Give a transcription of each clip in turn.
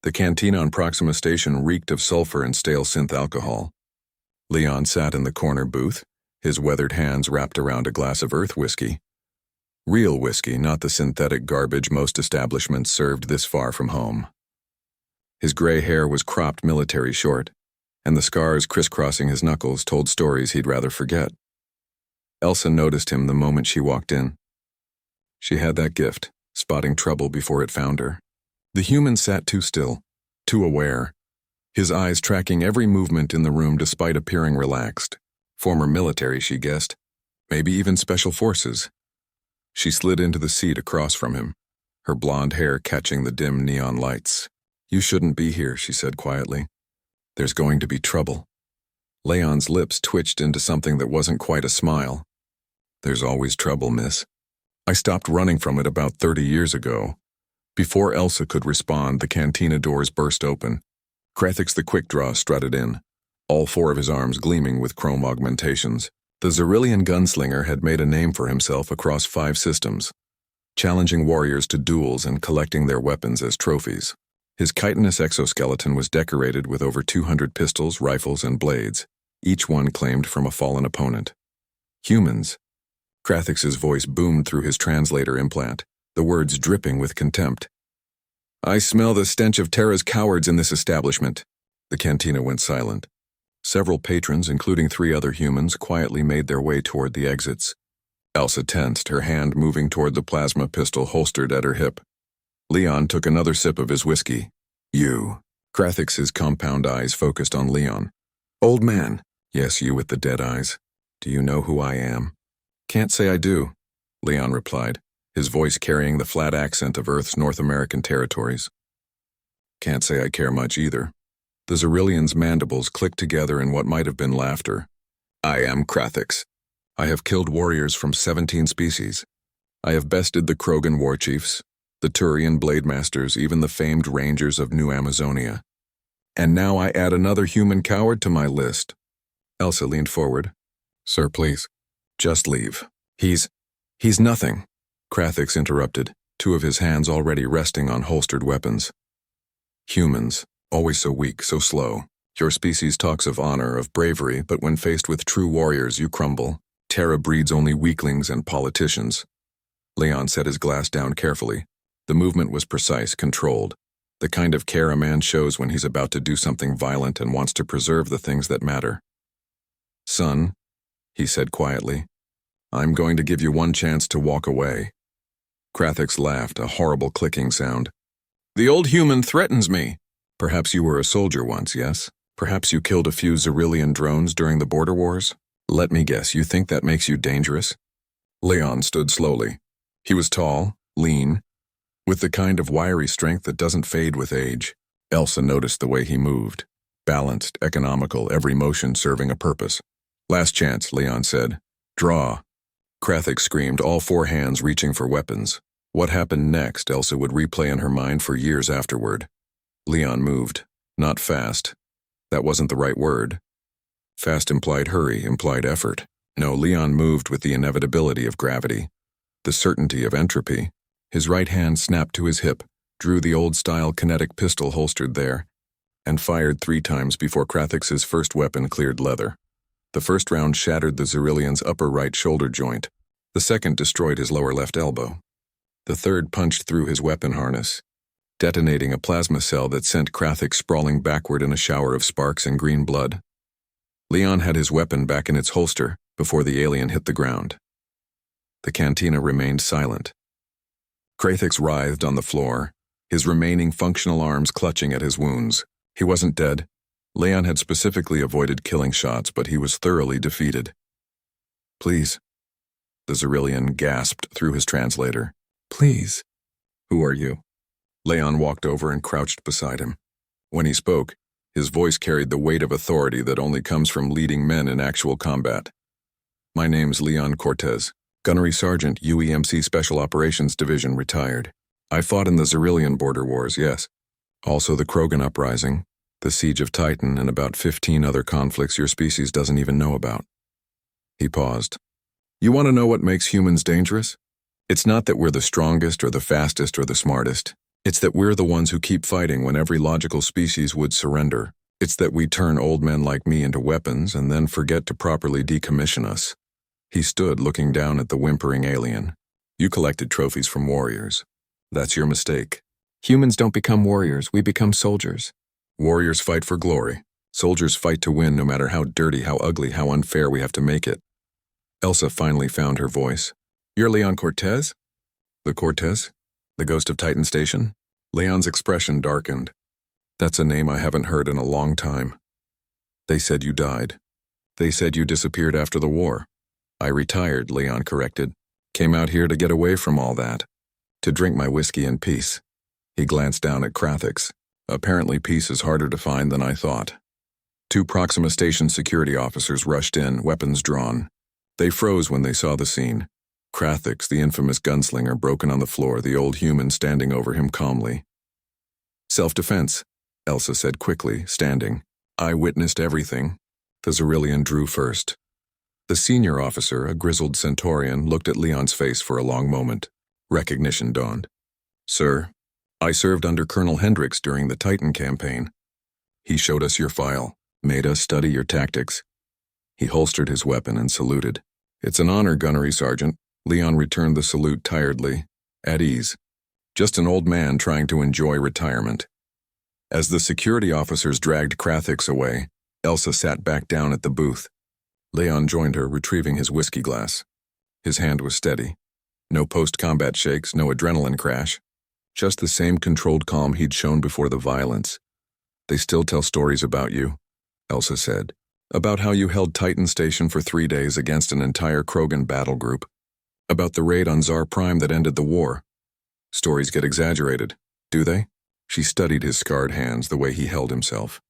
The cantina on Proxima Station reeked of sulfur and stale synth alcohol. Leon sat in the corner booth, his weathered hands wrapped around a glass of earth whiskey. Real whiskey, not the synthetic garbage most establishments served this far from home. His gray hair was cropped military short, and the scars crisscrossing his knuckles told stories he'd rather forget. Elsa noticed him the moment she walked in. She had that gift, spotting trouble before it found her. The human sat too still, too aware, his eyes tracking every movement in the room despite appearing relaxed. Former military, she guessed. Maybe even special forces. She slid into the seat across from him, her blonde hair catching the dim neon lights. "You shouldn't be here," she said quietly. "There's going to be trouble." Leon's lips twitched into something that wasn't quite a smile. "There's always trouble, miss. I stopped running from it about 30 years ago." Before Elsa could respond, the cantina doors burst open. Krathix the Quickdraw strutted in, all four of his arms gleaming with chrome augmentations. The Xyrillian gunslinger had made a name for himself across 5 systems, challenging warriors to duels and collecting their weapons as trophies. His chitinous exoskeleton was decorated with over 200 pistols, rifles, and blades, each one claimed from a fallen opponent. "Humans." Krathix's voice boomed through his translator implant, the words dripping with contempt. "I smell the stench of Terra's cowards in this establishment." The cantina went silent. Several patrons, including 3 other humans, quietly made their way toward the exits. Elsa tensed, her hand moving toward the plasma pistol holstered at her hip. Leon took another sip of his whiskey. "You." Krathix's compound eyes focused on Leon. "Old man." "Yes, you with the dead eyes. Do you know who I am?" "Can't say I do," Leon replied, his voice carrying the flat accent of Earth's North American territories. "Can't say I care much either." The Xyrillian's mandibles clicked together in what might have been laughter. "I am Krathix. I have killed warriors from 17 species. I have bested the Krogan warchiefs, the Turian blade masters, even the famed rangers of New Amazonia. And now I add another human coward to my list." Elsa leaned forward. "Sir, please. Just leave. He's nothing." Krathix interrupted, 2 of his hands already resting on holstered weapons. "Humans, always so weak, so slow. Your species talks of honor, of bravery, but when faced with true warriors, you crumble. Terra breeds only weaklings and politicians." Leon set his glass down carefully. The movement was precise, controlled. The kind of care a man shows when he's about to do something violent and wants to preserve the things that matter. "Son," he said quietly, "I'm going to give you one chance to walk away." Krathix laughed, a horrible clicking sound. "The old human threatens me." "Perhaps you were a soldier once, yes? Perhaps you killed a few Xyrillian drones during the border wars? Let me guess, you think that makes you dangerous?" Leon stood slowly. He was tall, lean, with the kind of wiry strength that doesn't fade with age. Elsa noticed the way he moved. Balanced, economical, every motion serving a purpose. "Last chance," Leon said. "Draw." Krathix screamed, all 4 hands reaching for weapons. What happened next, Elsa would replay in her mind for years afterward. Leon moved. Not fast. That wasn't the right word. Fast implied hurry, implied effort. No, Leon moved with the inevitability of gravity, the certainty of entropy. His right hand snapped to his hip, drew the old-style kinetic pistol holstered there, and fired 3 times before Krathix's first weapon cleared leather. The first round shattered the Xyrillian's upper right shoulder joint. The second destroyed his lower left elbow. The third punched through his weapon harness, detonating a plasma cell that sent Krathix sprawling backward in a shower of sparks and green blood. Leon had his weapon back in its holster before the alien hit the ground. The cantina remained silent. Krathix writhed on the floor, his remaining functional arms clutching at his wounds. He wasn't dead. Leon had specifically avoided killing shots, but he was thoroughly defeated. "Please," the Xyrillian gasped through his translator. "Please." "Who are you?" Leon walked over and crouched beside him. When he spoke, his voice carried the weight of authority that only comes from leading men in actual combat. "My name's Leon Cortez, Gunnery Sergeant, UEMC Special Operations Division, retired. I fought in the Xyrillian border wars, yes. Also the Krogan Uprising, the Siege of Titan, and about 15 other conflicts your species doesn't even know about." He paused. "You want to know what makes humans dangerous? It's not that we're the strongest or the fastest or the smartest. It's that we're the ones who keep fighting when every logical species would surrender. It's that we turn old men like me into weapons and then forget to properly decommission us. He stood looking down at the whimpering alien. You collected trophies from warriors. That's your mistake. Humans don't become warriors, we become soldiers. Warriors fight for glory. Soldiers fight to win no matter how dirty, how ugly, how unfair we have to make it. Elsa finally found her voice. You're Leon Cortez? The Cortez? The ghost of Titan Station? Leon's expression darkened. That's a name I haven't heard in a long time. They said you died. They said you disappeared after the war. I retired, Leon corrected. Came out here to get away from all that. To drink my whiskey in peace. He glanced down at Krathix. Apparently peace is harder to find than I thought. 2 Proxima Station security officers rushed in, weapons drawn. They froze when they saw the scene. Krathix, the infamous gunslinger, broken on the floor, the old human standing over him calmly. Self-defense, Elsa said quickly, standing. I witnessed everything. The Xyrillian drew first. The senior officer, a grizzled Centaurian, looked at Leon's face for a long moment. Recognition dawned. Sir, I served under Colonel Hendricks during the Titan campaign. He showed us your file, made us study your tactics. He holstered his weapon and saluted. It's an honor, Gunnery Sergeant. Leon returned the salute tiredly, at ease. Just an old man trying to enjoy retirement. As the security officers dragged Krathix away, Elsa sat back down at the booth. Leon joined her, retrieving his whiskey glass. His hand was steady. No post-combat shakes, no adrenaline crash. Just the same controlled calm he'd shown before the violence. They still tell stories about you, Elsa said. About how you held Titan Station for 3 days against an entire Krogan battle group. About the raid on Tsar Prime that ended the war. Stories get exaggerated, do they? She studied his scarred hands, the way he held himself.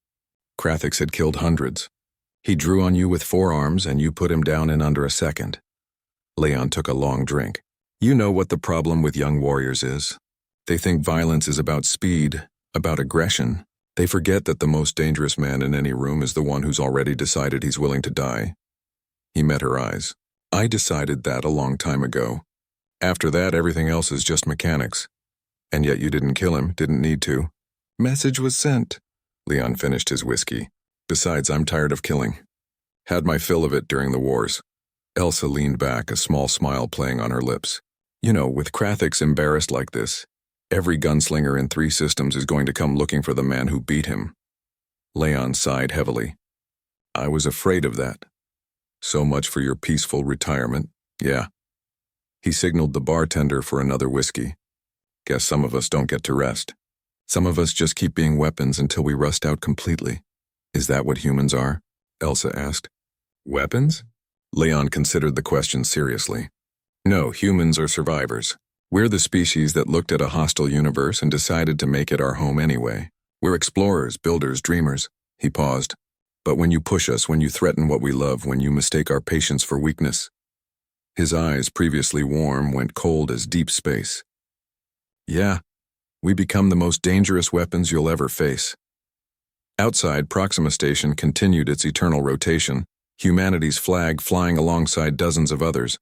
Krathix had killed hundreds. He drew on you with 4 arms and you put him down in under a second. Leon took a long drink. You know what the problem with young warriors is. They think violence is about speed, about aggression. They forget that the most dangerous man in any room is the one who's already decided he's willing to die. He met her eyes. I decided that a long time ago. After that, everything else is just mechanics. And yet you didn't kill him, didn't need to. Message was sent. Leon finished his whiskey. Besides, I'm tired of killing. Had my fill of it during the wars. Elsa leaned back, a small smile playing on her lips. You know, with Krathix embarrassed like this, every gunslinger in 3 systems is going to come looking for the man who beat him. Leon sighed heavily. I was afraid of that. So much for your peaceful retirement, yeah. He signaled the bartender for another whiskey. Guess some of us don't get to rest. Some of us just keep being weapons until we rust out completely. Is that what humans are? Elsa asked. Weapons? Leon considered the question seriously. No, humans are survivors. We're the species that looked at a hostile universe and decided to make it our home anyway. We're explorers, builders, dreamers. He paused. But when you push us, when you threaten what we love, when you mistake our patience for weakness. His eyes, previously warm, went cold as deep space. Yeah, we become the most dangerous weapons you'll ever face. Outside, Proxima Station continued its eternal rotation, humanity's flag flying alongside dozens of others,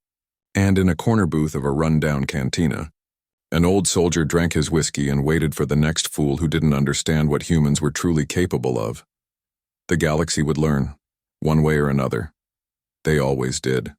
and in a corner booth of a run-down cantina, an old soldier drank his whiskey and waited for the next fool who didn't understand what humans were truly capable of. The galaxy would learn, one way or another. They always did.